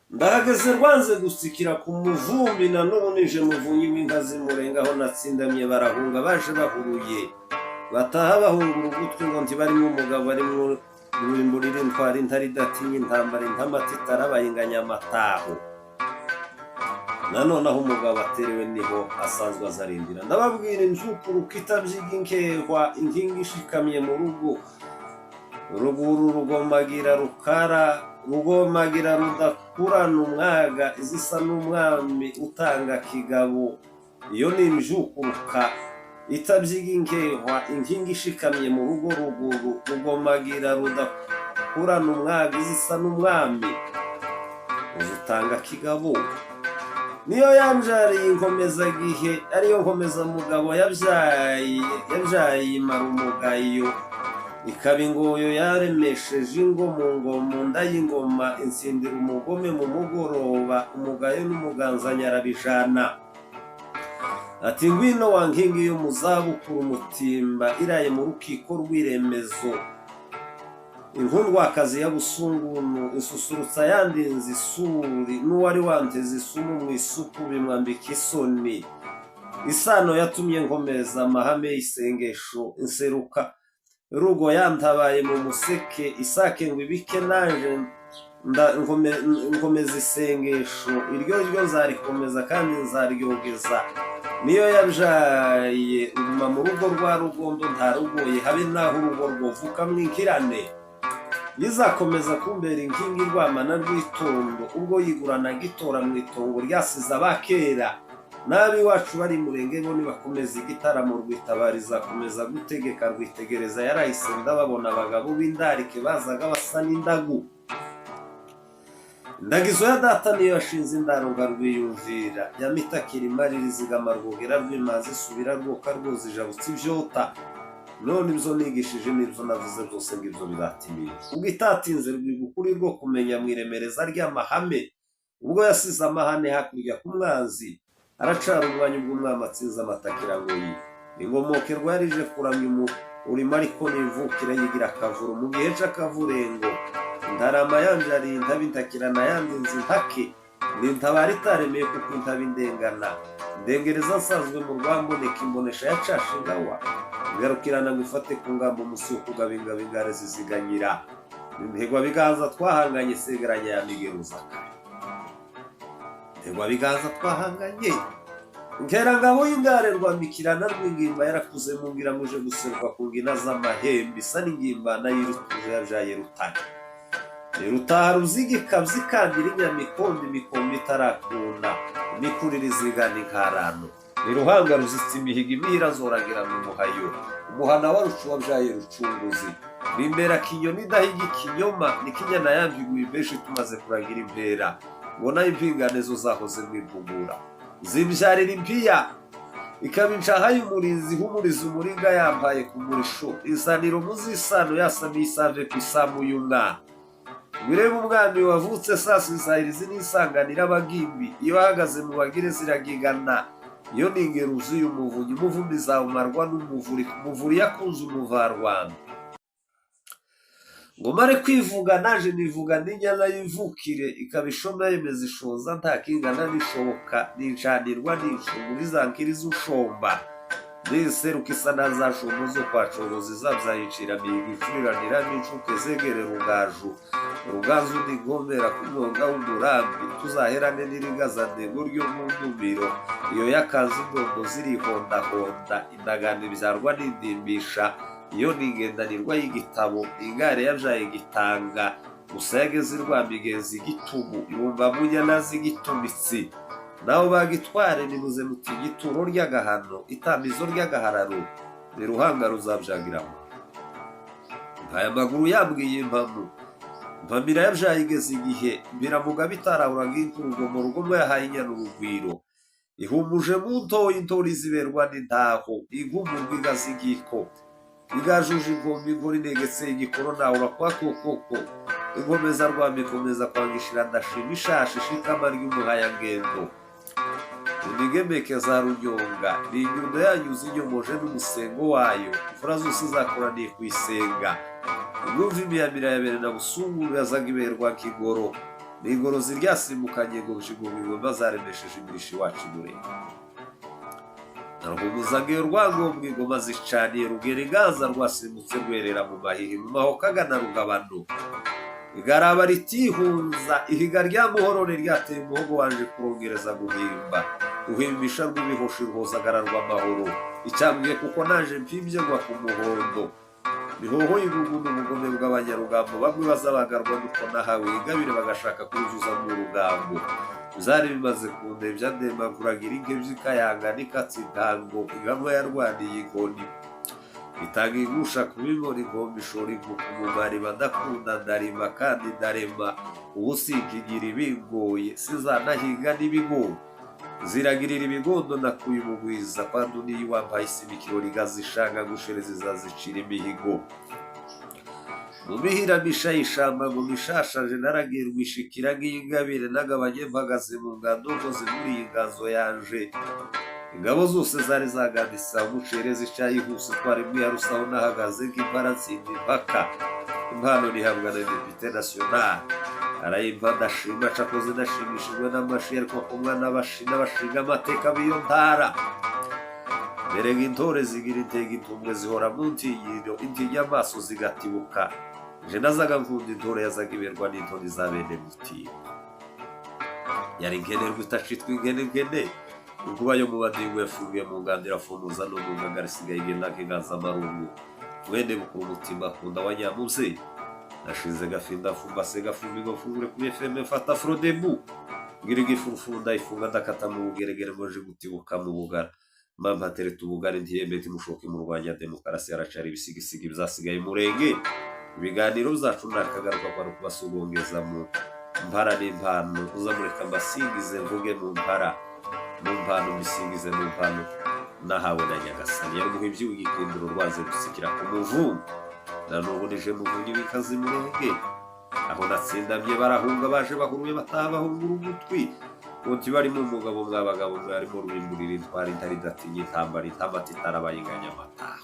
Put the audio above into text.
ndahageze rwanze gusikira ku muvumbi nanone nije muvunyi w'inka zimurengaho natsindamye barahunga baje bahuruye bataha bahungura ugutwi ngo ntibarimo umugabo arimo rwimburira intwara intare idatinya intambara intamati itarabayinganya amataho nanone aho umugabo aterewe niho asanzwe azarindira ndababwira injukuruka itabyiga inkehwa inkingi ishikamye mu rugo ruguru rugomagira rukara rugomagira rudakurana umwaga izisa n'umwami utanga kigabo iyo ni injukuruka itabyiga inkehwa inkingi ishikamye mu rugo ruguru rugomagira rudakurana umwaga izisa n'umwami utanga kigabo niyo yamjariye inkomezagihe ariyo nkomezamugabo yabyaye imara umugayo ikaba ingoyo yaremesheje ingo mu nda y'ingoma insindira umugome mu mugoroba umugayo n'umuganza nyarabijana ati ngwino wa nkingi yo mu zabukuru umutimba iraye mu rukiko rw'iremezo inkundwakazi y'abusungunu isusurutsa yandinze isuri n'uwari wanteze isumu mu isupu bimwambika isoni isano yatumye nkomeza amahame y'isengesho inseruka rugo yantabaye mu museke isake ngo ibike naje nkomeza isengesho iryo ryo nzarikomeza kandi nzaryogeza niyo yabyaye uruma mu rugo rwa rugondo ntarugoye habe naho urugo rwovuka mwikirane yizakomeza kumbera inkingi rwamana rw'itondo ubwo yiguranaga itora mu itongo ryasize abakera nabi wacu bari murenge bo nibakomeza igitaramo rwitabara izakomeza gutegeka rwitegereza yarahise ndababona abagabo b'indarike bazaga basa n'indagu ndagizo ya data niyo yashinze indaro rwiyumvira yamitakira imari rizigama rwogera rw'imazi subira rwoka rwoza ijabutse ibyota none ibyo nigishije n'ibyo navuze byose ngibyo biratimiye ubwo itatinze rwigukuri rwo kumenya mu iremereza ry'amahame ubwo yasize amahane hakurya ku mwanzi aracara umwanya ubw'umwami atsinze amatakira ngo ingomoke rwarije kuramya urimo ariko n'imvukire yigira akavuro mu gihe c'akavurengo ndarama yanjariye intaba intakirana yandinze intake nintabara itaremeye kuko intaba indengana ndengereza nsanzwe mu rwamboneka imbonesha yacashe ngawa ngarukirana ngo ifate ku ngamba umusi wo kugabingaba ingare ziziganyira integwa biganza twahanganye segeranya ya migeruzaka integwa biganza twahanganye nkerangabo y'ingare rwambikirana rw'ingimba yarakuze mu ngira muje guseruka ku ngina z'amahembe isa n'ingimba nayirutuje yabyaye rutare rutaha ruzigika byikandira inyamikombe imikombe itarakunda imikurire izigana inkarano iruhanga ruzitsa imihiga imihira zoragira mu muhayo umuhana warucu wabyaye rucunguzi bimbera kinyoni idahiga ikinyoma n'ikinyana yambiguye benshi tumaze kuragira impera ngo nayo impingane zo zahoze mwivugura zimbyarira impiya ikaba inshaha y'umurinzi humuriza umuringa yambaye ku murisho isaniro muzisano yasamiye isave ku isamu y'umwana wireba umwami wavutse sasa isahirizi n'isanganira abagimbi iyo ahagaze mu bagire ziragigana iyo ni ingero uzuye umuvunyi umuvumbi zawumarwa n'umuvuri yakunze umuvarwanda ngo mare kwivuga naje nivuga n'inyana y'ivukire ikaba ishoma yemeza ishoza nta kingana n'ishoboka n'incanirwa n'inshungu zankiriza ushomba n'iseruka isa na za shombo zo kwacogoza izabzayicira mihiga icuriranira n'incuke zegere rugaju ruganzu nigomera ku mwonga w'umurambi tuzaherane n'irigazandego ryo mu ndumiro iyo yakanze indondo zirihondahonda indagano ibyarwa n'indimbisha iyo ni ingendanirwa y'igitabo ingare yabyaye gitanga gusa yageze irwamigenza igitugu ibumba munyana z'igitumitsi naho bagitware nibuze muti igituro ry'agahano itambizo ry'agahararo ni ruhanga ruzabyagiramo aya maguru yambwiye impamu mpamira yabyaye igeze igihe biramuga bitarahura nk'inkurugomo rugomo yahaye inyana urugwiro ihumuje mu ntoyi intori ziberwa n'intaho igumurwa igaza igiko igajuje ingombe inkora inegetse igikoro nahura kwa kokoko inkomeza rwamba ikomeza kwangishira ndashima ishashi ishikama ry'umuhayangendo indigemeke za runyonga ni inyundo yanyuze inyomoje n'umusengo wayo imfura zose zakoraniye kuyisenga imyumva imiyamira ya bene na busunguru yazaga iberwa nk'ingoro n'igorozi ryasimbukanye ngo bishigubirwe bazaremesheje imirisho iwacu imurenge. Narwumuzage urwangombwa ingoma zicaniye rugera inganza rwasimbutse rwerera mu mahihi mu mahokaga na rugabano. Igaraba ritihunza ihiga rya muhorore ryateye umuhogo wanje kurongereza guhimba. Ruhimbisha rw'ibihoshi rwozagara rw'amahoro. Icyambwiye kuko naje mpimvye ngwa ku muhondo. Bihoho ibugu n'ubugome bw'abanyarugambo bamwe bazabagarwa nuko nahawe ingabire bagashaka kuzuza mu rugambo. Zari bimaze kundebya ndemaguragira ingebyi kayanga n'ikatsi ntango igamwa yarwaniye inkoni. Itanga igusha kubimora ingombe ishora ivuka umumari badakunda ndarima kandi ndarema ubu sinkigira ibingoye sizanahiga n'ibigori. Ziragirira ibigondo nakuye umugwiza kandi uniyi wambaye isimikiro rigazishanga gushereza izazicira imihigo. Mu mihiramisha y'ishamba ngo mishashaje naragiye rwishikira nk'ingabire nagabanye mpagaze mu ngando ngoze muri iyi nganzo yanje. Ingabo zose zari zagandisa umucereza icayihuse twari mwiyarusaho nahagaze nk'impara nsinda impaka. Impano nihabwa na Depite National. Arayimva ndashima cakoze ndashimishijwe n'amashi ariko kumwa n'abashinga amateka b'iyo ntara. Mbere nk'intore zigira intege intumbwe zihora mu ntinyiro intinyamaso zigatibuka. Je nazaga nkunda intore yazaga iberwa n'intoni za bene mutima. Yari inkenerwa itacitwa inkenegene. Ukuba yo mu badingo yafungiye mu ngandira fumuza no mu ngangara isigaye igenda nk'inganza amarungu. Mwene bukuru umutima akunda wa nyamuze. Nashize gafinda fumbase gafumbi ngo fungure kuri FM fata Frodebu. Ngira igifurufunda ifunga ndakata mu bugeregere ngoje gutibuka mu bugara. Mama tereta ubugari ntiyemete mushoke mu Rwanda demokarasi yaracari ibisigisigi bizasigaye murenge. Ibiganiro bizacu nakagaruka kwa kubasugongeza mu mpara n'impano uzamureka mbasingize mvuge mu mpara. Mu mpano mbisingize mu mpano nahawe na Nyagasani yari umuhivyi w'igikindiro rwaze gusikira ku muvungu. Na n'ubu nije muvunyi w'ikazi murenge. Aho natsindamye barahunga baje bahuruye bataha bahungura ugutwi. Konti barimo umugabo mwabagabo mwarimo rubimburira intwari ntari datinya intambara itarabayinganya amataha.